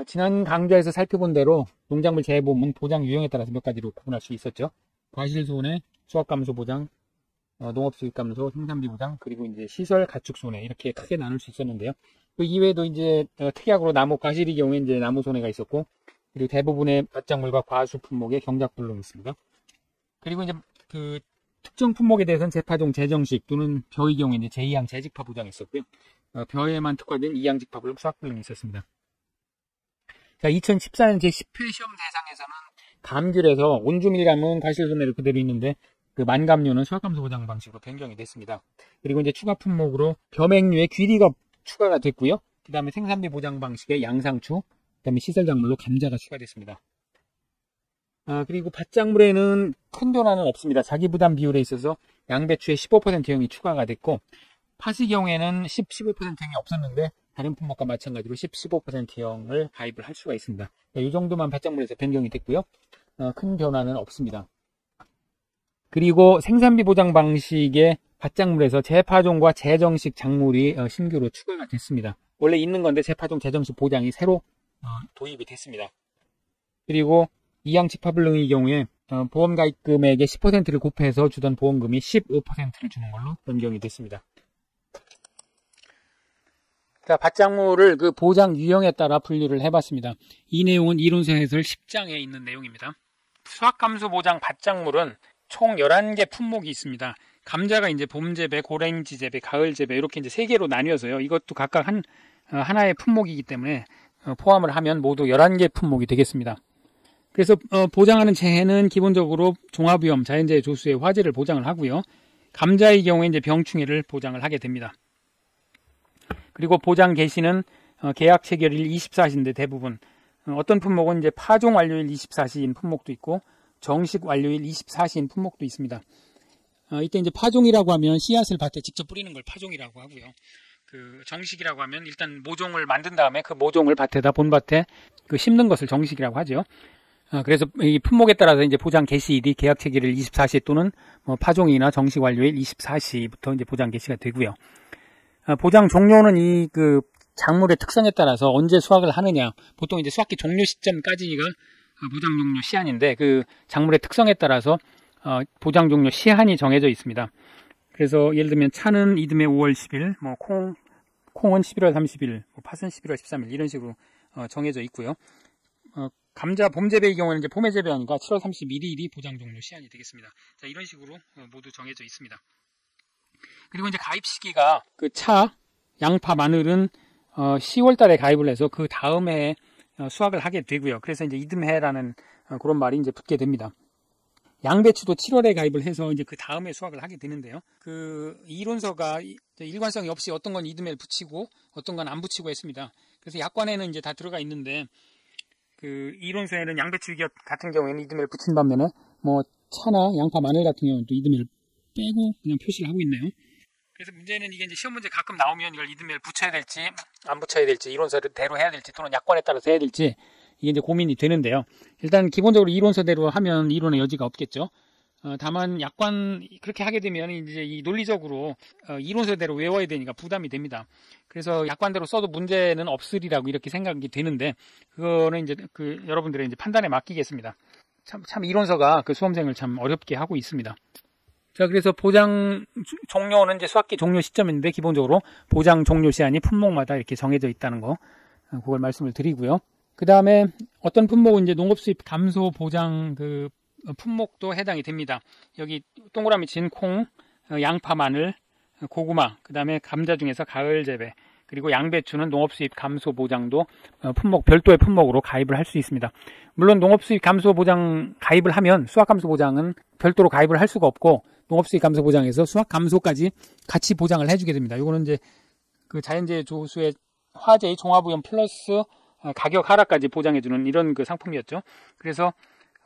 지난 강좌에서 살펴본 대로 농작물 재보험은 보장 유형에 따라서 몇 가지로 구분할 수 있었죠. 과실손해, 수확감소 보장, 농업수익감소, 생산비 보장, 그리고 이제 시설 가축손해 이렇게 크게 나눌 수 있었는데요. 그 이외에도 이제 특약으로 나무 과실의 경우에 이제 나무 손해가 있었고, 그리고 대부분의 밭작물과 과수 품목의 경작불능이 있습니다. 그리고 이제 그 특정 품목에 대해서는 재파종 재정식 또는 벼의 경우에 이제 제2항 재직파 보장이 있었고요. 벼에만 특화된 2항 직파불능 수확불능이 있었습니다. 자, 2014년 제10회 시험 대상에서는 감귤에서 온주밀감은 과실손해로 그대로 있는데 그 만감류는 수확감소 보장 방식으로 변경이 됐습니다. 그리고 이제 추가 품목으로 벼맹류의 귀리가 추가가 됐고요. 그 다음에 생산비 보장 방식의 양상추, 그 다음에 시설작물로 감자가 추가됐습니다. 그리고 밭작물에는 큰 변화는 없습니다. 자기부담 비율에 있어서 양배추의 15%형이 추가가 됐고, 팥의 경우에는 15%형이 없었는데 다른 품목과 마찬가지로 15%형을 가입을 할 수가 있습니다. 이 정도만 밭작물에서 변경이 됐고요. 큰 변화는 없습니다. 그리고 생산비 보장 방식의 밭작물에서 재파종과 재정식 작물이 신규로 추가가 됐습니다. 원래 있는 건데 재파종, 재정식 보장이 새로 도입이 됐습니다. 그리고 이항 직파불능의 경우에 보험 가입 금액의 10%를 곱해서 주던 보험금이 15%를 주는 걸로 변경이 됐습니다. 자, 밭작물을 그 보장 유형에 따라 분류를 해봤습니다. 이 내용은 이론서 해설 10장에 있는 내용입니다. 수확감소 보장 밭작물은 총 11개 품목이 있습니다. 감자가 이제 봄 재배, 고랭지 재배, 가을 재배 이렇게 이제 3개로 나뉘어서요. 이것도 각각 하나의 품목이기 때문에 포함을 하면 모두 11개 품목이 되겠습니다. 그래서 보장하는 재해는 기본적으로 종합위험, 자연재해 조수의 화재를 보장을 하고요. 감자의 경우에 이제 병충해를 보장을 하게 됩니다. 그리고 보장 개시는 계약 체결일 24시인데 대부분 어떤 품목은 이제 파종 완료일 24시인 품목도 있고 정식 완료일 24시인 품목도 있습니다. 이때 이제 파종이라고 하면 씨앗을 밭에 직접 뿌리는 걸 파종이라고 하고요. 그 정식이라고 하면 일단 모종을 만든 다음에 그 모종을 밭에다 본밭에 그 심는 것을 정식이라고 하죠. 그래서 이 품목에 따라서 이제 보장 개시일이 계약 체결일 24시 또는 파종이나 정식 완료일 24시부터 이제 보장 개시가 되고요. 보장 종료는 이 그 작물의 특성에 따라서 언제 수확을 하느냐, 보통 이제 수확기 종료 시점까지가 보장 종료 시한인데 그 작물의 특성에 따라서 보장 종료 시한이 정해져 있습니다. 그래서 예를 들면 차는 이듬해 5월 10일, 콩은 11월 30일, 팥은 11월 13일 이런 식으로 정해져 있고요. 감자 봄 재배의 경우는 이제 봄에 재배하니까 7월 31일이 보장 종료 시한이 되겠습니다. 자, 이런 식으로 모두 정해져 있습니다. 그리고 이제 가입 시기가 그 차, 양파, 마늘은 10월 달에 가입을 해서 그 다음 해에 수확을 하게 되고요. 그래서 이제 이듬해라는 그런 말이 이제 붙게 됩니다. 양배추도 7월에 가입을 해서 이제 그 다음에 수확을 하게 되는데요. 그 이론서가 일관성이 없이 어떤 건 이듬해를 붙이고 어떤 건 안 붙이고 했습니다. 그래서 약관에는 이제 다 들어가 있는데 그 이론서에는 양배추 같은 경우에는 이듬해를 붙인 반면에 뭐 차나 양파, 마늘 같은 경우는 또 이듬해를 빼고 그냥 표시를 하고 있네요. 그래서 문제는 이게 이제 시험 문제 가끔 나오면 이걸 이듬해를 붙여야 될지 안 붙여야 될지 이론서대로 해야 될지 또는 약관에 따라서 해야 될지 이게 이제 고민이 되는데요. 일단 기본적으로 이론서대로 하면 이론의 여지가 없겠죠. 다만 약관 그렇게 하게 되면 이제 이 논리적으로 이론서대로 외워야 되니까 부담이 됩니다. 그래서 약관대로 써도 문제는 없으리라고 이렇게 생각이 되는데 그거는 이제 그 여러분들의 이제 판단에 맡기겠습니다. 참 이론서가 그 수험생을 참 어렵게 하고 있습니다. 자, 그래서 보장 종료는 이제 수확기 종료 시점인데 기본적으로 보장 종료 시한이 품목마다 이렇게 정해져 있다는 거, 그걸 말씀을 드리고요. 그 다음에 어떤 품목은 이제 농업수입 감소 보장 그 품목도 해당이 됩니다. 여기 동그라미 친 콩, 양파, 마늘, 고구마, 그 다음에 감자 중에서 가을 재배, 그리고 양배추는 농업수입 감소 보장도 품목 별도의 품목으로 가입을 할 수 있습니다. 물론 농업수입 감소 보장 가입을 하면 수확 감소 보장은 별도로 가입을 할 수가 없고 농업수익 감소 보장에서 수확 감소까지 같이 보장을 해주게 됩니다. 이거는 이제 그 자연재해 조수의 화재의 종합위험 플러스 가격 하락까지 보장해주는 이런 그 상품이었죠. 그래서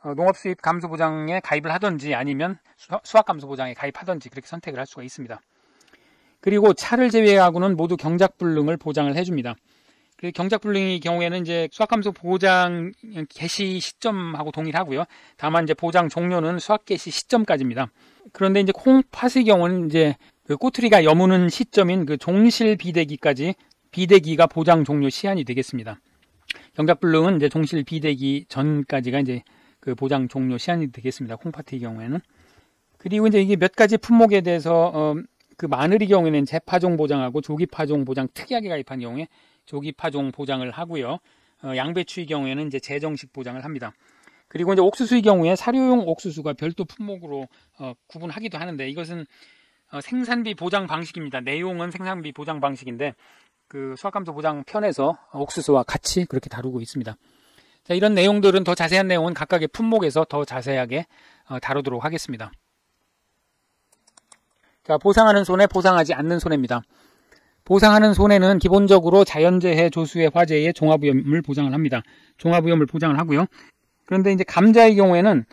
농업수입 감소 보장에 가입을 하든지 아니면 수확 감소 보장에 가입하든지 그렇게 선택을 할 수가 있습니다. 그리고 차를 제외하고는 모두 경작불능을 보장을 해줍니다. 경작불능의 경우에는 이제 수확감소 보장 개시 시점하고 동일하고요. 다만 이제 보장 종료는 수확 개시 시점까지입니다. 그런데 이제 콩팥의 경우는 이제 그 꼬투리가 여무는 시점인 그 종실 비대기까지 비대기가 보장 종료 시한이 되겠습니다. 경작불능은 이제 종실 비대기 전까지가 이제 그 보장 종료 시한이 되겠습니다. 콩파트의 경우에는. 그리고 이제 이게 몇 가지 품목에 대해서 그 마늘의 경우에는 재파종 보장하고 조기파종 보장 특이하게 가입한 경우에 조기파종 보장을 하고요. 양배추의 경우에는 이제 재정식 보장을 합니다. 그리고 이제 옥수수의 경우에 사료용 옥수수가 별도 품목으로 구분하기도 하는데 이것은 생산비 보장 방식입니다. 내용은 생산비 보장 방식인데 그 수확감소 보장 편에서 옥수수와 같이 그렇게 다루고 있습니다. 자, 이런 내용들은 더 자세한 내용은 각각의 품목에서 더 자세하게 다루도록 하겠습니다. 자, 보상하는 손해, 보상하지 않는 손해입니다. 보상하는 손해는 기본적으로 자연재해, 조수해, 화재의 종합위험을 보장을 합니다. 종합위험을 보장을 하고요. 그런데 이제 감자의 경우에는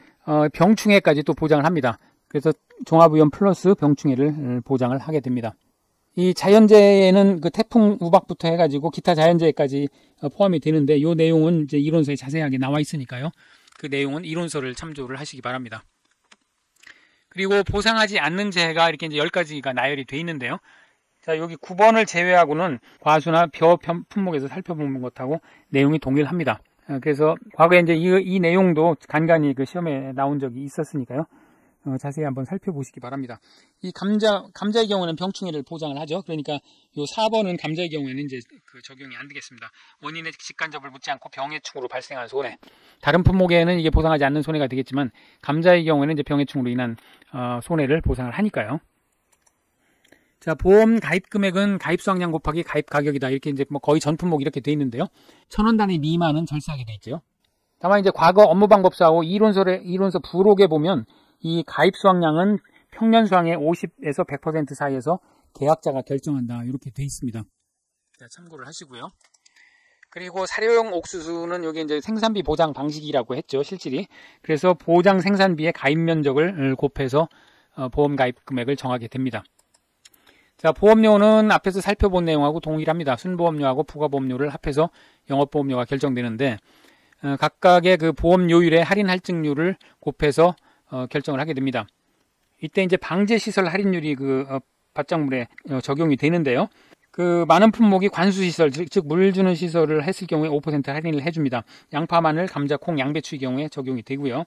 병충해까지 또 보장을 합니다. 그래서 종합위험 플러스 병충해를 보장을 하게 됩니다. 이 자연재해는 그 태풍 우박부터 해가지고 기타 자연재해까지 포함이 되는데 이 내용은 이제 이론서에 자세하게 나와 있으니까요. 그 내용은 이론서를 참조를 하시기 바랍니다. 그리고 보상하지 않는 재해가 이렇게 이제 10가지가 나열이 되어 있는데요. 자, 여기 9번을 제외하고는 과수나 벼 품목에서 살펴본 것하고 내용이 동일합니다. 그래서 과거에 이제 이 내용도 간간히 그 시험에 나온 적이 있었으니까요. 자세히 한번 살펴보시기 바랍니다. 이 감자의 경우는 병충해를 보장을 하죠. 그러니까 요 4번은 감자의 경우에는 이제 그 적용이 안 되겠습니다. 원인의 직간접을 묻지 않고 병해충으로 발생한 손해. 다른 품목에는 이게 보상하지 않는 손해가 되겠지만 감자의 경우에는 이제 병해충으로 인한 손해를 보상을 하니까요. 자, 보험 가입 금액은 가입 수확량 곱하기 가입 가격이다. 이렇게 이제 뭐 거의 전 품목 이렇게 돼 있는데요. 1,000원 단위 미만은 절세하게 돼 있죠. 다만 이제 과거 업무 방법서하고 이론서 부록에 보면 이 가입 수확량은 평년 수확의 50에서 100% 사이에서 계약자가 결정한다. 이렇게 돼 있습니다. 자, 참고를 하시고요. 그리고 사료용 옥수수는 여기 이제 생산비 보장 방식이라고 했죠. 실질이. 그래서 보장 생산비의 가입 면적을 곱해서 보험 가입 금액을 정하게 됩니다. 자, 보험료는 앞에서 살펴본 내용하고 동일합니다. 순보험료하고 부가보험료를 합해서 영업보험료가 결정되는데 각각의 그 보험료율의 할인 할증률을 곱해서 결정을 하게 됩니다. 이때 이제 방제시설 할인율이 그 받장물에 적용이 되는데요. 그 많은 품목이 관수시설, 즉 물 주는 시설을 했을 경우에 5% 할인을 해줍니다. 양파, 마늘, 감자, 콩, 양배추의 경우에 적용이 되고요.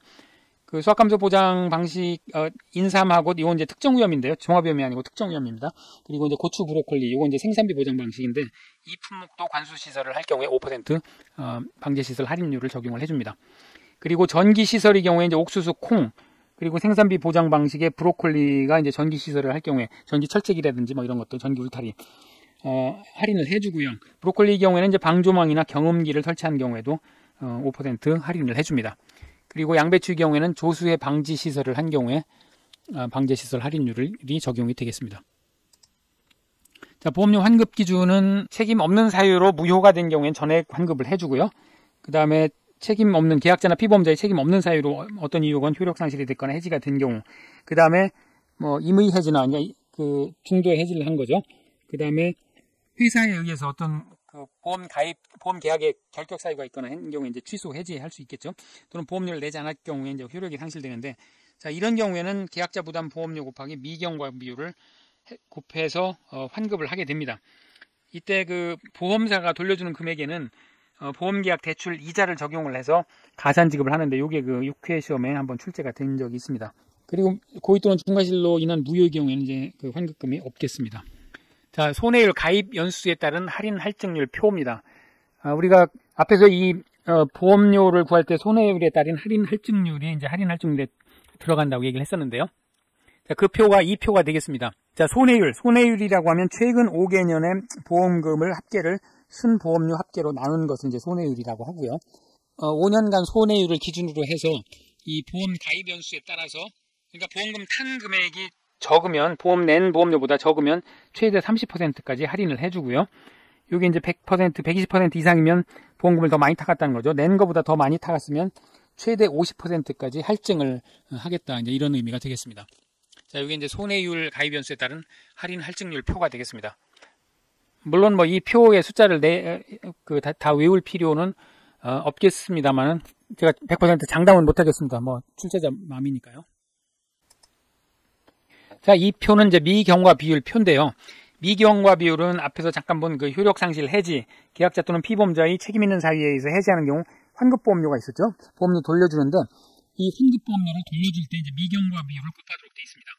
그 수확감소 보장 방식 인삼하고 이건 이제 특정위험인데요. 종합위험이 아니고 특정위험입니다. 그리고 이제 고추, 브로콜리 이건 이제 생산비 보장 방식인데 이 품목도 관수시설을 할 경우에 5% 방제시설 할인율을 적용을 해줍니다. 그리고 전기시설의 경우에 이제 옥수수, 콩 그리고 생산비 보장 방식의 브로콜리가 이제 전기시설을 할 경우에 전기 철책이라든지 뭐 이런 것들 전기 울타리 할인을 해주고요. 브로콜리의 경우에는 이제 방조망이나 경음기를 설치한 경우에도 5% 할인을 해줍니다. 그리고 양배추의 경우에는 조수해 방지 시설을 한 경우에 방제시설 할인율이 적용이 되겠습니다. 자, 보험료 환급 기준은 책임 없는 사유로 무효가 된 경우엔 전액 환급을 해주고요. 그 다음에 책임 없는 계약자나 피보험자의 책임 없는 사유로 어떤 이유건 효력 상실이 됐거나 해지가 된 경우, 그 다음에 뭐 임의 해지나 그 중도의 해지를 한 거죠. 그 다음에 회사에 의해서 어떤 그 보험 계약에 결격 사유가 있거나 한 경우에 이제 취소 해지할 수 있겠죠. 또는 보험료를 내지 않았을 경우에 이제 효력이 상실되는데, 자, 이런 경우에는 계약자 부담 보험료 곱하기 미경과 비율을 곱해서 환급을 하게 됩니다. 이때 그 보험사가 돌려주는 금액에는 보험계약 대출 이자를 적용을 해서 가산 지급을 하는데 이게 그 6회 시험에 한번 출제가 된 적이 있습니다. 그리고 고의 또는 중과실로 인한 무효의 경우에는 이제 그 환급금이 없겠습니다. 자, 손해율 가입 연수에 따른 할인 할증률 표입니다. 우리가 앞에서 이 보험료를 구할 때 손해율에 따른 할인 할증률이 이제 할인 할증률에 들어간다고 얘기를 했었는데요. 자, 그 표가 이 표가 되겠습니다. 자, 손해율이라고 하면 최근 5개년의 보험금을 합계를 순보험료 합계로 나눈 것을 이제 손해율이라고 하고요. 5년간 손해율을 기준으로 해서 이 보험 가입 연수에 따라서, 그러니까 보험금 탄 금액이 적으면, 낸 보험료보다 적으면 최대 30%까지 할인을 해주고요. 이게 이제 100%, 120% 이상이면 보험금을 더 많이 타갔다는 거죠. 낸 것보다 더 많이 타갔으면 최대 50%까지 할증을 하겠다. 이제 이런 의미가 되겠습니다. 자, 이게 이제 손해율 가입 연수에 따른 할인 할증률 표가 되겠습니다. 물론 뭐 이 표의 숫자를 다 외울 필요는 없겠습니다만은 제가 100% 장담은 못하겠습니다. 뭐 출제자 마음이니까요. 자, 이 표는 이제 미경과 비율 표인데요. 미경과 비율은 앞에서 잠깐 본 그 효력 상실 해지, 계약자 또는 피보험자의 책임 있는 사유에 의해서 해지하는 경우 환급보험료가 있었죠. 보험료 돌려주는데 이 환급보험료를 돌려줄 때 이제 미경과 비율을 곱하도록 되어 있습니다.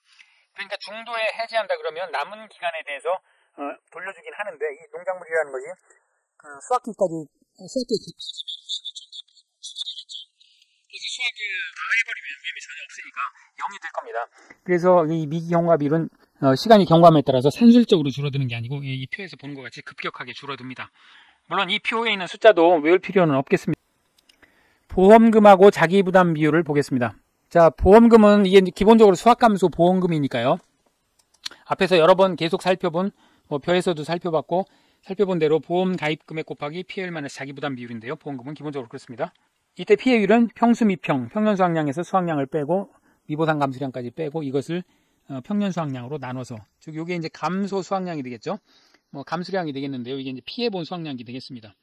그러니까 중도에 해지한다 그러면 남은 기간에 대해서 돌려주긴 하는데 이 농작물이라는 것이 그 수확기까지 수확기에 그래서 수확을 다 해버리면 위험이 전혀 없으니까 0이 될 겁니다. 그래서 이 미경과 비율은 시간이 경과함에 따라서 산술적으로 줄어드는 게 아니고 이 표에서 보는 것 같이 급격하게 줄어듭니다. 물론 이 표에 있는 숫자도 외울 필요는 없겠습니다. 보험금하고 자기부담 비율을 보겠습니다. 자, 보험금은 이게 기본적으로 수확감소 보험금이니까요. 앞에서 여러 번 계속 살펴본 표에서도 살펴본 대로 보험 가입 금액 곱하기 피해율 자기부담 비율인데요. 보험금은 기본적으로 그렇습니다. 이때 피해율은 평수 미평, 평년 수확량에서 수확량을 빼고 미보상 감수량까지 빼고 이것을 평년 수확량으로 나눠서, 즉 이게 이제 감소 수확량이 되겠죠. 감수량이 되겠는데요. 이게 이제 피해본 수확량이 되겠습니다.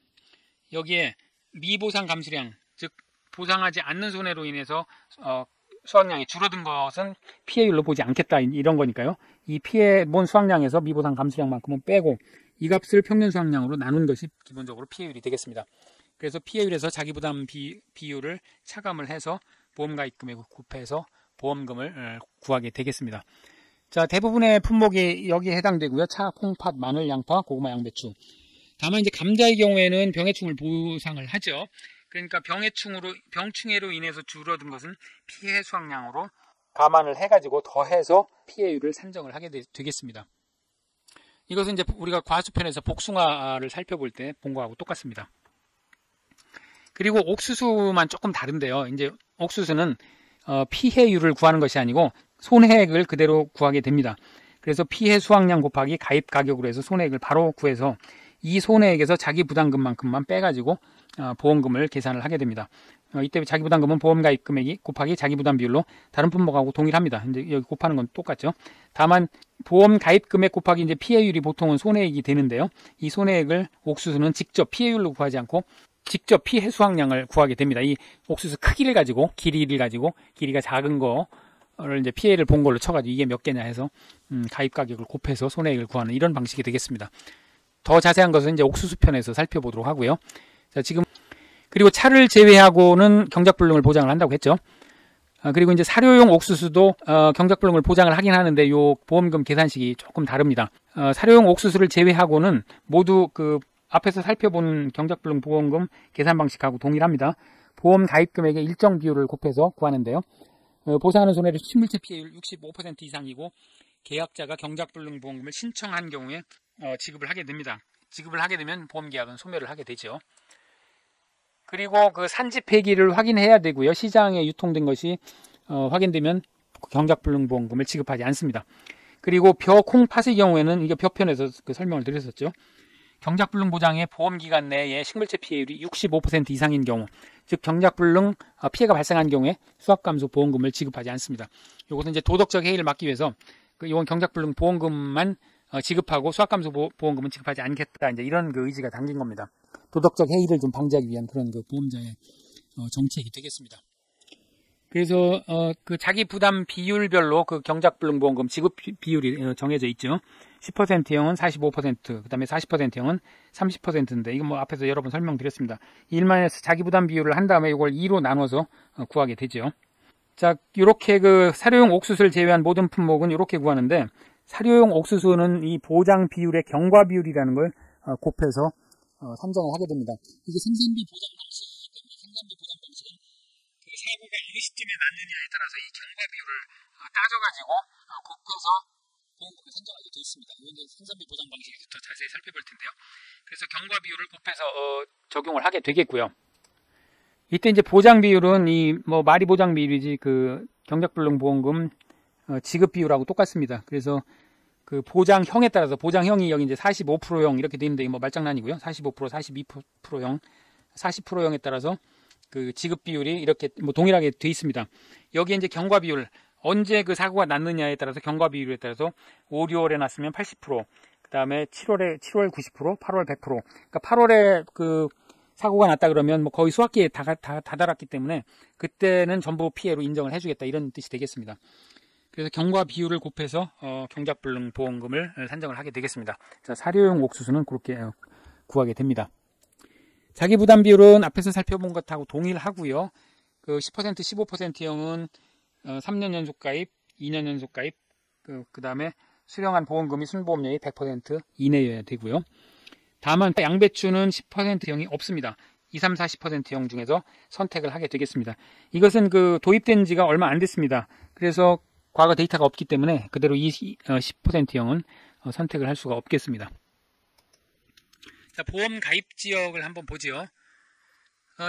여기에 미보상 감수량, 즉 보상하지 않는 손해로 인해서 수확량이 줄어든 것은 피해율로 보지 않겠다 이런 거니까요. 이 피해본 수확량에서 미보상 감수량만큼은 빼고 이 값을 평년 수확량으로 나눈 것이 기본적으로 피해율이 되겠습니다. 그래서 피해율에서 자기부담 비율을 차감을 해서 보험가입 금액을 곱해서 보험금을 구하게 되겠습니다. 자, 대부분의 품목이 여기에 해당되고요. 차, 콩, 팥, 마늘, 양파, 고구마, 양배추. 다만 이제 감자의 경우에는 병해충을 보상을 하죠. 그러니까 병충해로 인해서 줄어든 것은 피해 수확량으로 감안을 해가지고 더해서 피해율을 산정을 하게 되겠습니다. 이것은 이제 우리가 과수편에서 복숭아를 살펴볼 때 본 거하고 똑같습니다. 그리고 옥수수만 조금 다른데요. 이제 옥수수는 피해율을 구하는 것이 아니고 손해액을 그대로 구하게 됩니다. 그래서 피해 수확량 곱하기 가입 가격으로 해서 손해액을 바로 구해서 이 손해액에서 자기 부담금만큼만 빼가지고 보험금을 계산을 하게 됩니다. 이때 자기 부담금은 보험 가입 금액이 곱하기 자기 부담 비율로 다른 품목하고 동일합니다. 이제 여기 곱하는 건 똑같죠. 다만 보험 가입 금액 곱하기 이제 피해율이 보통은 손해액이 되는데요. 이 손해액을 옥수수는 직접 피해율로 구하지 않고 직접 피해 수확량을 구하게 됩니다. 이 옥수수 크기를 가지고 길이가 작은 거를 이제 피해를 본 걸로 쳐가지고 이게 몇 개냐 해서 가입 가격을 곱해서 손해액을 구하는 이런 방식이 되겠습니다. 더 자세한 것은 이제 옥수수 편에서 살펴보도록 하고요. 자, 지금 그리고 차를 제외하고는 경작불능을 보장을 한다고 했죠. 그리고 이제 사료용 옥수수도 경작불능을 보장을 하긴 하는데 요 보험금 계산식이 조금 다릅니다. 사료용 옥수수를 제외하고는 모두 그 앞에서 살펴본 경작불능 보험금 계산 방식하고 동일합니다. 보험 가입 금액의 일정 비율을 곱해서 구하는데요. 보상하는 손해를 식물체 피해율 65% 이상이고 계약자가 경작불능 보험금을 신청한 경우에 지급을 하게 됩니다. 지급을 하게 되면 보험계약은 소멸을 하게 되죠. 그리고 그 산지 폐기를 확인해야 되고요. 시장에 유통된 것이 확인되면 경작불능 보험금을 지급하지 않습니다. 그리고 벼, 콩, 팥의 경우에는 이게 벼편에서 그 설명을 드렸었죠. 경작불능 보장의 보험기간 내에 식물체 피해율이 65% 이상인 경우, 즉 경작불능 피해가 발생한 경우에 수확감소 보험금을 지급하지 않습니다. 이것은 이제 도덕적 해이를 막기 위해서 이번 경작불능 보험금만 지급하고 수확감소 보험금은 지급하지 않겠다. 이제 이런 그 의지가 담긴 겁니다. 도덕적 해이를 좀 방지하기 위한 그런 그 보험자의 정책이 되겠습니다. 그래서 그 자기 부담 비율별로 그 경작불능 보험금 지급 비율이 정해져 있죠. 10%형은 45%, 그다음에 40%형은 30%인데 이건 뭐 앞에서 여러 번 설명드렸습니다. 1만에서 자기 부담 비율을 한 다음에 이걸 2로 나눠서 구하게 되죠. 자, 이렇게 그 사료용 옥수수를 제외한 모든 품목은 이렇게 구하는데 사료용 옥수수는 이 보장 비율의 경과 비율이라는 걸 곱해서 산정을 하게 됩니다. 이게 생산비 보장 방식이기 때문에 생산비 보장 방식은 그 사고가 어느 시점에 났느냐에 따라서 이 경과 비율을 따져가지고 곱해서 보험금을 산정하게 되어 있습니다. 이건 생산비 보장 방식에서 더 자세히 살펴볼 텐데요. 그래서 경과 비율을 곱해서 적용을 하게 되겠고요. 이때 이제 보장 비율은 이 뭐 말이 보장 비율이지 그 경작불능 보험금 지급 비율하고 똑같습니다. 그래서 그 보장형에 따라서 보장형이 여기 이제 45%형 이렇게 되어 있는데 뭐 말장난이고요. 45%, 42%형, 40%형에 따라서 그 지급 비율이 이렇게 뭐 동일하게 되어 있습니다. 여기에 이제 경과 비율 언제 그 사고가 났느냐에 따라서 경과 비율에 따라서 5, 6월에 났으면 80%, 그다음에 7월 90%, 8월 100%. 그러니까 8월에 그 사고가 났다 그러면 뭐 거의 수확기에 다다랐기 때문에 그때는 전부 피해로 인정을 해주겠다 이런 뜻이 되겠습니다. 그래서 경과 비율을 곱해서 경작불능 보험금을 산정을 하게 되겠습니다. 자, 사료용 옥수수는 그렇게 구하게 됩니다. 자기 부담 비율은 앞에서 살펴본 것하고 동일하고요. 그 10%, 15%형은 3년 연속 가입, 2년 연속 가입, 그 다음에 수령한 보험금이 순보험료의 100% 이내여야 되고요. 다만 양배추는 10%형이 없습니다. 2, 3, 40%형 중에서 선택을 하게 되겠습니다. 이것은 그 도입된 지가 얼마 안 됐습니다. 그래서 과거 데이터가 없기 때문에 그대로 이 10%형은 선택을 할 수가 없겠습니다. 자, 보험 가입 지역을 한번 보죠.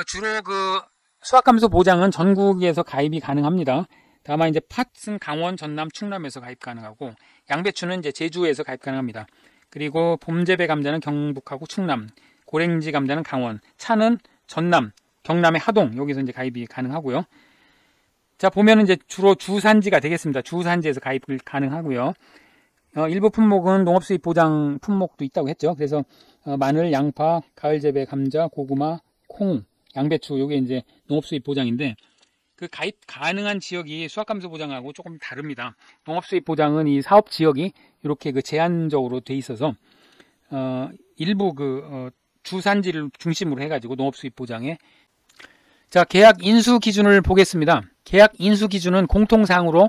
주로 그 수확감소 보장은 전국에서 가입이 가능합니다. 다만 이제 팥은 강원, 전남, 충남에서 가입 가능하고, 양배추는 이제 제주에서 가입 가능합니다. 그리고 봄재배 감자는 경북하고 충남, 고랭지 감자는 강원, 차는 전남, 경남의 하동, 여기서 이제 가입이 가능하고요. 자, 보면은 이제 주로 주산지가 되겠습니다. 주산지에서 가입을 가능하고요. 일부 품목은 농업수입 보장 품목도 있다고 했죠. 그래서 마늘, 양파, 가을재배 감자, 고구마, 콩, 양배추, 요게 이제 농업수입 보장인데, 그 가입 가능한 지역이 수확감소 보장하고 조금 다릅니다. 농업수입 보장은 이 사업 지역이 이렇게 그 제한적으로 돼 있어서 일부 주산지를 중심으로 해가지고 농업수입 보장에, 자, 계약 인수 기준을 보겠습니다. 계약 인수 기준은 공통사항으로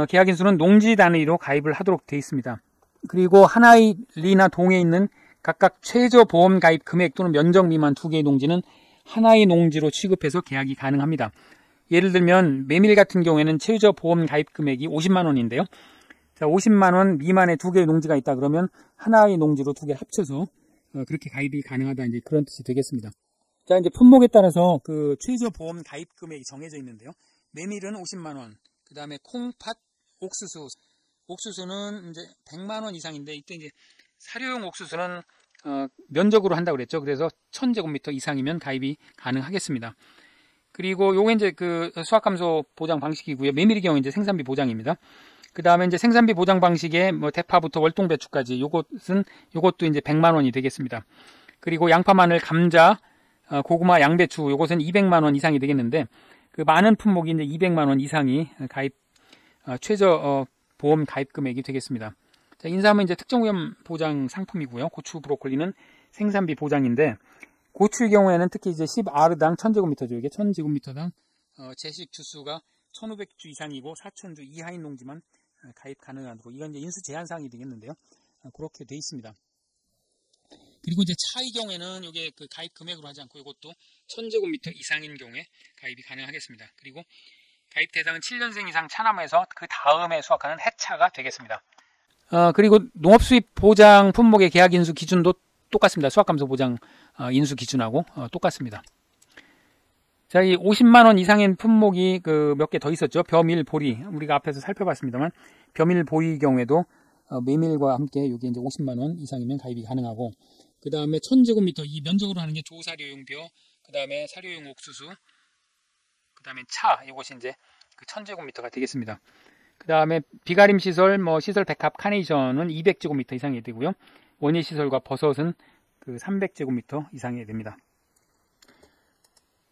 계약 인수는 농지 단위로 가입을 하도록 되어 있습니다. 그리고 하나의 리나 동에 있는 각각 최저 보험 가입 금액 또는 면적 미만 2개의 농지는 하나의 농지로 취급해서 계약이 가능합니다. 예를 들면 메밀 같은 경우에는 최저 보험 가입 금액이 50만 원인데요. 자, 50만 원 미만의 2개의 농지가 있다 그러면 하나의 농지로 2개 합쳐서 그렇게 가입이 가능하다, 이제 그런 뜻이 되겠습니다. 자, 이제 품목에 따라서 그 최저 보험 가입 금액이 정해져 있는데요. 메밀은 50만 원, 그 다음에 콩, 팥, 옥수수는 이제 100만 원 이상인데, 이때 이제 사료용 옥수수는 면적으로 한다고 그랬죠. 그래서 1000제곱미터 이상이면 가입이 가능하겠습니다. 그리고 요게 이제 그 수확감소 보장 방식이고요. 메밀의 경우 이제 생산비 보장입니다. 그 다음에 이제 생산비 보장 방식에 뭐 대파부터 월동배추까지 요것도 이제 100만 원이 되겠습니다. 그리고 양파, 마늘, 감자, 고구마, 양배추 요것은 200만 원 이상이 되겠는데, 그 많은 품목이 이제 200만 원 이상이 가입 최저 보험 가입 금액이 되겠습니다. 자, 인삼은 이제 특정오염 보장 상품이고요. 고추, 브로콜리는 생산비 보장인데, 고추의 경우에는 특히 이제 10R당 1000제곱미터죠. 이게 1000제곱미터당 제식 주수가 1500주 이상이고 4000주 이하인 농지만 가입 가능하도록, 이건 이제 인수 제한 사항이 되겠는데요. 그렇게 돼 있습니다. 그리고 이제 차의 경우에는 이게 그 가입 금액으로 하지 않고 이것도 1000제곱미터 이상인 경우에 가입이 가능하겠습니다. 그리고 가입 대상은 7년생 이상 차남에서 그 다음에 수확하는 해차가 되겠습니다. 그리고 농업수입 보장 품목의 계약 인수 기준도 똑같습니다. 수확감소 보장 인수 기준하고 똑같습니다. 자, 이 50만 원 이상인 품목이 그 몇 개 더 있었죠. 벼밀, 보리. 우리가 앞에서 살펴봤습니다만, 벼밀, 보리의 경우에도 메밀과 함께 이게 이제 50만 원 이상이면 가입이 가능하고, 그 다음에 1000제곱미터 이 면적으로 하는 게 조사료용 벼, 그 다음에 사료용 옥수수, 그 다음에 차, 이것이 이제 그 1000제곱미터가 되겠습니다. 그 다음에 비가림 시설, 시설 백합 카네이션은 200제곱미터 이상이 되고요. 원예 시설과 버섯은 그 300제곱미터 이상이 됩니다.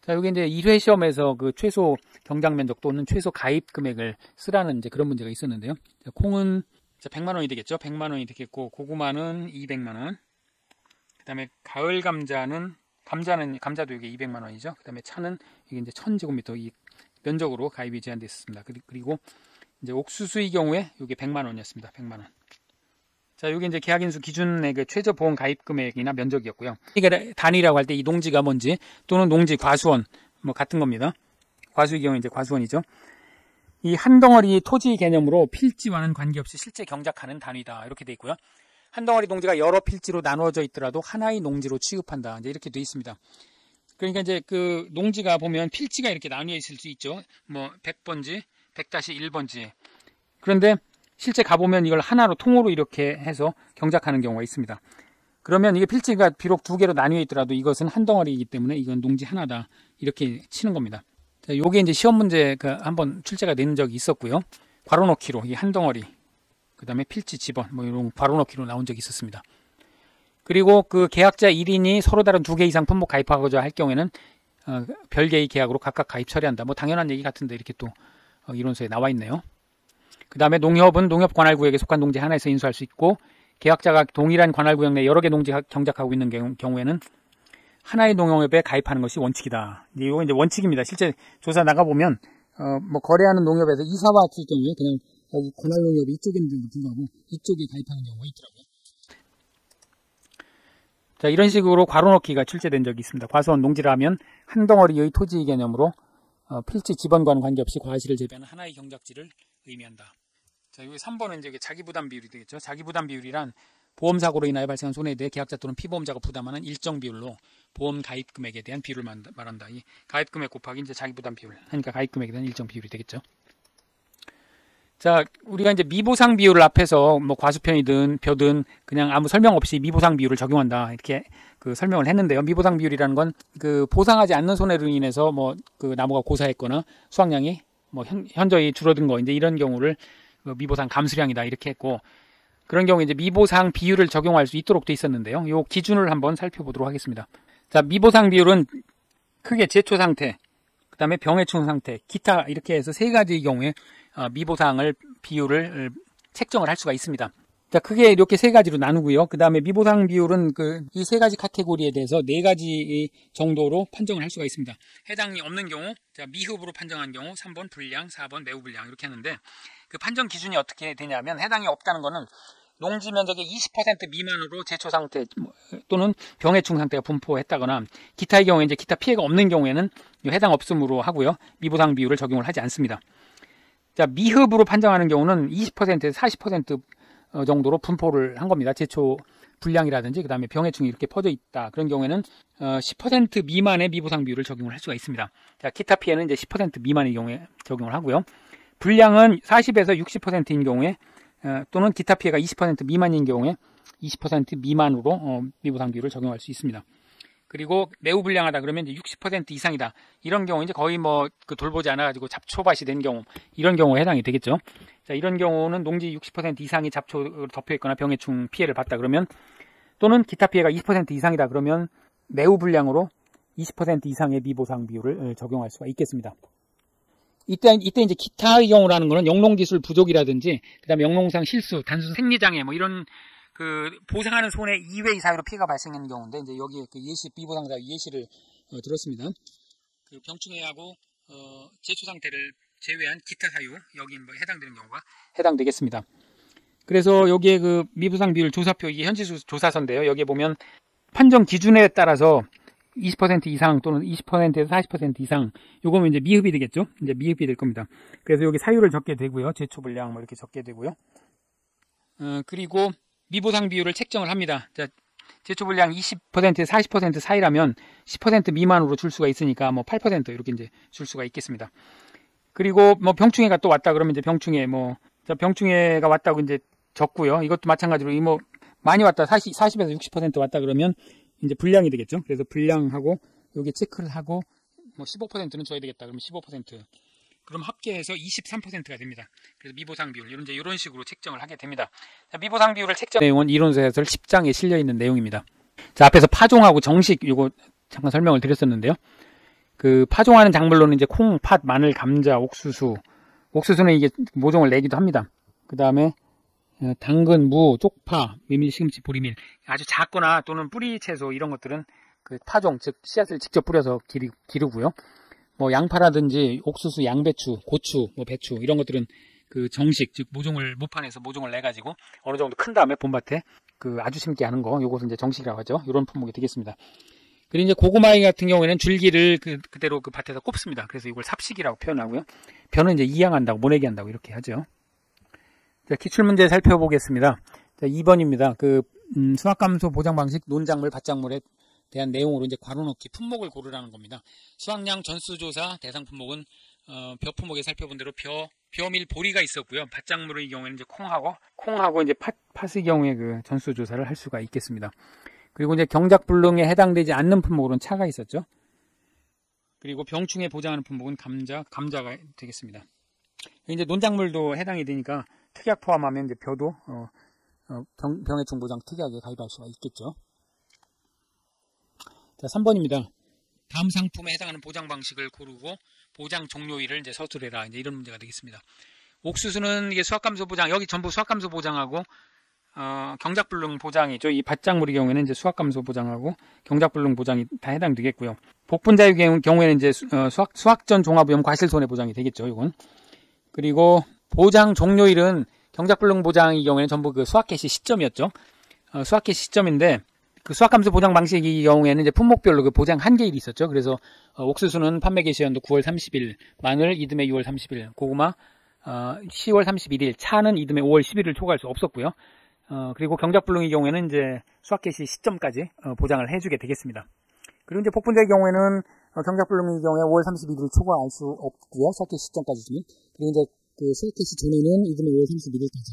자, 여기 이제 1회 시험에서 그 최소 경작 면적 또는 최소 가입 금액을 쓰라는 이제 그런 문제가 있었는데요. 자, 콩은 100만 원이 되겠죠. 100만 원이 되겠고, 고구마는 200만 원. 그 다음에 가을 감자도 이게 200만 원이죠. 그 다음에 차는 이게 이제 1000제곱미터 이 면적으로 가입이 제한되어 있습니다. 그리고 이제 옥수수의 경우에 이게 100만 원이었습니다. 100만 원. 자, 여기 이제 계약인수 기준의 그 최저 보험 가입 금액이나 면적이었고요. 이게 단위라고 할 때 이 농지가 뭔지 또는 농지 과수원 같은 겁니다. 과수의 경우 이제 과수원이죠. 이 한 덩어리 토지 개념으로 필지와는 관계없이 실제 경작하는 단위다, 이렇게 돼 있고요. 한 덩어리 농지가 여러 필지로 나누어져 있더라도 하나의 농지로 취급한다, 이제 이렇게 돼 있습니다. 그러니까 이제 그 농지가 보면 필지가 이렇게 나뉘어 있을 수 있죠. 100번지, 100-1번지. 그런데 실제 가보면 이걸 하나로 통으로 이렇게 해서 경작하는 경우가 있습니다. 그러면 이게 필지가 비록 2개로 나뉘어 있더라도 이것은 한 덩어리이기 때문에 이건 농지 하나다, 이렇게 치는 겁니다. 자, 요게 이제 시험 문제가 한번 출제가 된 적이 있었고요. 괄호 넣기로 이 한 덩어리, 그 다음에 필지 지번 이런 괄호 넣기로 나온 적이 있었습니다. 그리고 그 계약자 1인이 서로 다른 2개 이상 품목 가입하고자 할 경우에는 별개의 계약으로 각각 가입 처리한다. 당연한 얘기 같은데 이렇게 또 이론서에 나와 있네요. 그 다음에 농협은 농협 관할구역에 속한 농지 하나에서 인수할 수 있고, 계약자가 동일한 관할구역 내 여러 개 농지 경작하고 있는 경우에는 하나의 농협에 가입하는 것이 원칙이다. 이거 이제 원칙입니다. 실제 조사 나가보면, 뭐 거래하는 농협에서 이사와 같을 경우에 그냥 여기 관할 농협이 이쪽에 있는 경우도 불구하고 이쪽에 가입하는 경우가 있더라고요. 자, 이런 식으로 괄호넣기가 출제된 적이 있습니다. 과수원 농지라면 한 덩어리의 토지 개념으로 필지 지번과는 관계없이 과실을 재배하는 하나의 경작지를 의미한다. 자, 여기 3번은 이제 자기부담 비율이 되겠죠. 자기부담 비율이란 보험사고로 인하여 발생한 손해에 대해 계약자 또는 피보험자가 부담하는 일정 비율로 보험 가입 금액에 대한 비율을 말한다. 이 가입 금액 곱하기 이제 자기부담 비율 하니까 가입 금액에 대한 일정 비율이 되겠죠. 자, 우리가 이제 미보상 비율을 앞에서 뭐 과수편이든 벼든 그냥 아무 설명 없이 미보상 비율을 적용한다 이렇게 그 설명을 했는데요. 미보상 비율이라는 건 그 보상하지 않는 손해로 인해서 뭐 그 나무가 고사했거나 수확량이 뭐 현저히 줄어든 거 이제 이런 경우를 미보상 감수량이다 이렇게 했고, 그런 경우에 이제 미보상 비율을 적용할 수 있도록 돼 있었는데요. 요 기준을 한번 살펴보도록 하겠습니다. 자, 미보상 비율은 크게 제초 상태, 그 다음에 병해충 상태, 기타 이렇게 해서 세 가지 경우에 미보상을 비율을 책정을 할 수가 있습니다. 자, 크게 이렇게 세 가지로 나누고요. 그 다음에 미보상 비율은 이 세 가지 카테고리에 대해서 네 가지 정도로 판정을 할 수가 있습니다. 해당이 없는 경우, 자, 미흡으로 판정한 경우 3번 불량, 4번 매우 불량 이렇게 하는데, 그 판정 기준이 어떻게 되냐면 해당이 없다는 거는 농지 면적의 20% 미만으로 제초 상태 또는 병해충 상태가 분포했다거나, 기타의 경우에 이제 기타 피해가 없는 경우에는 해당 없음으로 하고요. 미보상 비율을 적용을 하지 않습니다. 자, 미흡으로 판정하는 경우는 20%에서 40% 정도로 분포를 한 겁니다. 제초 불량이라든지 그 다음에 병해충이 이렇게 퍼져 있다. 그런 경우에는 10% 미만의 미보상 비율을 적용을 할 수가 있습니다. 자, 기타 피해는 이제 10% 미만의 경우에 적용을 하고요. 불량은 40에서 60%인 경우에 또는 기타 피해가 20% 미만인 경우에 20% 미만으로 미보상 비율을 적용할 수 있습니다. 그리고 매우 불량하다 그러면 이제 60% 이상이다. 이런 경우 이제 거의 뭐 그 돌보지 않아가지고 잡초밭이 된 경우, 이런 경우에 해당이 되겠죠. 자, 이런 경우는 농지 60% 이상이 잡초로 덮여있거나 병해충 피해를 봤다 그러면, 또는 기타 피해가 20% 이상이다 그러면 매우 불량으로 20% 이상의 미보상 비율을 적용할 수가 있겠습니다. 이때 이제 기타의 경우라는 거는 영농기술 부족이라든지 그다음에 영농상 실수, 단순 생리장애 뭐 이런 그 보상하는 손해 이외의 사유로 피해가 발생하는 경우인데, 이제 여기에 그 예시 미보상 사유 예시를 들었습니다. 그 병충해하고 제초 상태를 제외한 기타 사유, 여기 뭐 해당되는 경우가 해당되겠습니다. 그래서 여기에 그 미보상 비율 조사표, 이게 현지 조사서인데요. 여기에 보면 판정 기준에 따라서 20% 이상 또는 20%에서 40% 이상, 요거면 이제 미흡이 되겠죠. 이제 미흡이 될 겁니다. 그래서 여기 사유를 적게 되고요. 제초 불량 뭐 이렇게 적게 되고요. 그리고 미보상 비율을 책정을 합니다. 자, 제초 불량 20%에서 40% 사이라면 10% 미만으로 줄 수가 있으니까 뭐 8% 이렇게 이제 줄 수가 있겠습니다. 그리고 뭐 병충해가 또 왔다 그러면 이제 병충해 자, 병충해가 왔다고 이제 적고요. 이것도 마찬가지로 뭐 많이 왔다 40에서 60% 왔다 그러면 이제 불량이 되겠죠. 그래서 불량하고 여기 체크를 하고 뭐 15%는 줘야 되겠다. 그러면 15%. 그럼 합계해서 23%가 됩니다. 그래서 미보상 비율 이런 식으로 책정을 하게 됩니다. 자, 미보상 비율을 책정 내용은 이론서 해설 10장에 실려 있는 내용입니다. 자, 앞에서 파종하고 정식 요거 잠깐 설명을 드렸었는데요. 그 파종하는 작물로는 이제 콩, 팥, 마늘, 감자, 옥수수는 이게 모종을 내기도 합니다. 그 다음에 당근, 무, 쪽파, 메밀, 시금치, 보리밀, 아주 작거나 또는 뿌리 채소 이런 것들은 그 파종, 즉 씨앗을 직접 뿌려서 기르고요. 뭐 양파라든지 옥수수, 양배추, 고추, 뭐 배추 이런 것들은 그 정식, 즉 모판에서 모종을 내 가지고 어느 정도 큰 다음에 봄밭에 그 아주 심게 하는 거, 요것은 이제 정식이라고 하죠. 이런 품목이 되겠습니다. 그리고 이제 고구마이 같은 경우에는 줄기를 그대로 그 밭에서 꼽습니다. 그래서 이걸 삽식이라고 표현하고요. 벼는 이제 이양한다고, 모내기 한다고 이렇게 하죠. 자, 기출문제 살펴보겠습니다. 자, 2번입니다. 수확감소 보장 방식, 논작물, 밭작물에 대한 내용으로 이제 괄호넣기 품목을 고르라는 겁니다. 수확량 전수조사 대상 품목은 벼 품목에 살펴본 대로 벼밀 보리가 있었고요. 밭작물의 경우에는 이제 콩하고 이제 팥의 경우에 그 전수조사를 할 수가 있겠습니다. 그리고 이제 경작불능에 해당되지 않는 품목으로는 차가 있었죠. 그리고 병충해 보장하는 품목은 감자가 되겠습니다. 이제 논작물도 해당이 되니까 특약 포함하면 이제 벼도 병해충 보장 특약에 가입할 수가 있겠죠. 자, 3번입니다. 다음 상품에 해당하는 보장 방식을 고르고 보장 종료일을 이제 서술해라. 이제 이런 문제가 되겠습니다. 옥수수는 이게 수확감소 보장, 여기 전부 수확감소 보장하고 경작불능 보장이죠. 이 밭작물의 경우에는 이제 수확감소 보장하고 경작불능 보장이 다 해당되겠고요. 복분자의 경우에는 이제 수확전 종합위험 과실손해 보장이 되겠죠. 이건. 그리고 보장 종료일은 경작불능 보장의 경우에는 전부 그 수확 개시 시점이었죠. 수확 개시 시점인데 그 수확감소 보장 방식의 경우에는 이제 품목별로 그 보장 한계일이 있었죠. 그래서 옥수수는 판매 개시연도 9월 30일, 마늘 이듬해 6월 30일, 고구마 10월 31일, 차는 이듬해 5월 11일 초과할 수 없었고요. 그리고 경작불능의 경우에는 이제 수확 개시 시점까지 보장을 해주게 되겠습니다. 그리고 이제 복분자의 경우에는 경작불능의 경우에 5월 31일 초과할 수 없고요. 수확 개시 시점까지 주면. 그리고 이제 그 수확 개시 전에는 이듬해 5월 31일까지.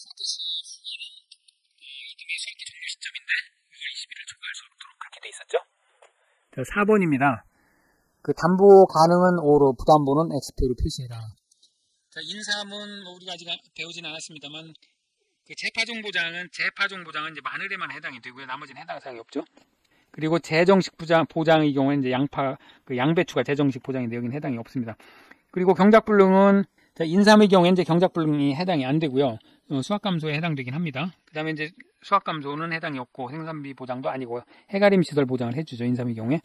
수확 개시 후에는 이듬해 수확 개시 종료 시점인데 6월 20일을 초과할 수 없도록 그렇게 돼 있었죠. 자, 4번입니다. 그 담보 가능은 O로 부담보는 X표로 표시해라. 자, 인삼은 우리가 아직 배우진 않았습니다만 그 재파종 보장은 이제 마늘에만 해당이 되고요. 나머지는 해당 사항이 없죠. 그리고 재정식 보장의 경우에는 이제 양배추가 재정식 보장인데 여기는 해당이 없습니다. 그리고 경작불능은 인삼의 경우에는 이제 경작불능이 해당이 안 되고요. 수확감소에 해당되긴 합니다. 그 다음에 이제 수확감소는 해당이 없고 생산비 보장도 아니고 해가림 시설 보장을 해주죠. 인삼의 경우에.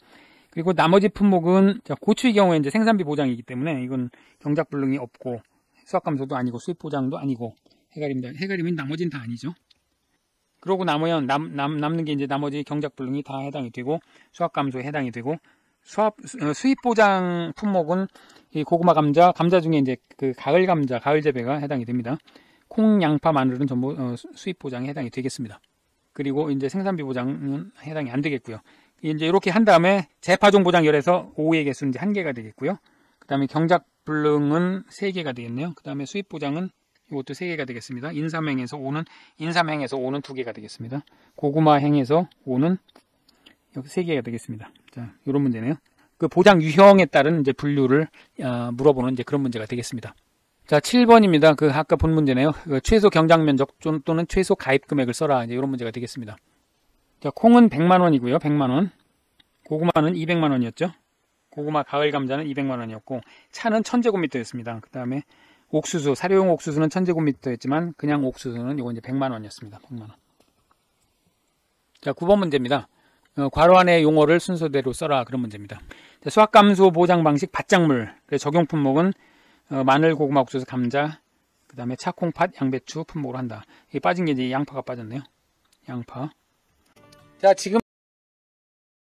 그리고 나머지 품목은 고추의 경우에 이제 생산비 보장이기 때문에 이건 경작불능이 없고 수확감소도 아니고 수입 보장도 아니고 해가림은 나머지는 다 아니죠. 그러고 남으면 남는 게 이제 나머지 경작불능이 다 해당이 되고 수확감소에 해당이 되고 수입 보장 품목은 이 고구마 감자 중에 이제 그 가을 감자, 가을 재배가 해당이 됩니다. 콩, 양파, 마늘은 전부 수입 보장에 해당이 되겠습니다. 그리고 이제 생산비 보장은 해당이 안 되겠고요. 이제 이렇게 한 다음에 재파종 보장 열에서 5의 개수는 이제 1개가 되겠고요. 그 다음에 경작불능은 3개가 되겠네요. 그 다음에 수입 보장은 이것도 3개가 되겠습니다. 인삼행에서 5는 2개가 되겠습니다. 고구마행에서 5는 여기 3개가 되겠습니다. 자, 이런 문제네요. 그 보장 유형에 따른 이제 분류를 물어보는 이제 그런 문제가 되겠습니다. 자, 7번입니다. 그 아까 본 문제네요. 그 최소 경작 면적 또는 최소 가입 금액을 써라. 이제 이런 문제가 되겠습니다. 자, 콩은 100만 원이고요. 100만 원. 고구마는 200만 원이었죠. 고구마 가을 감자는 200만 원이었고 차는 1000제곱미터였습니다. 그 다음에 옥수수, 사료용 옥수수는 1000제곱미터였지만 그냥 옥수수는 이거 이제 100만 원이었습니다. 100만 원. 자, 9번 문제입니다. 괄호 안의 용어를 순서대로 써라. 그런 문제입니다. 자, 수확감소 보장 방식 밭작물. 적용 품목은 마늘, 고구마, 옥수수, 감자, 그 다음에 차, 콩, 팥, 양배추 품목으로 한다. 이게 빠진 게 이제 양파가 빠졌네요. 양파. 자, 지금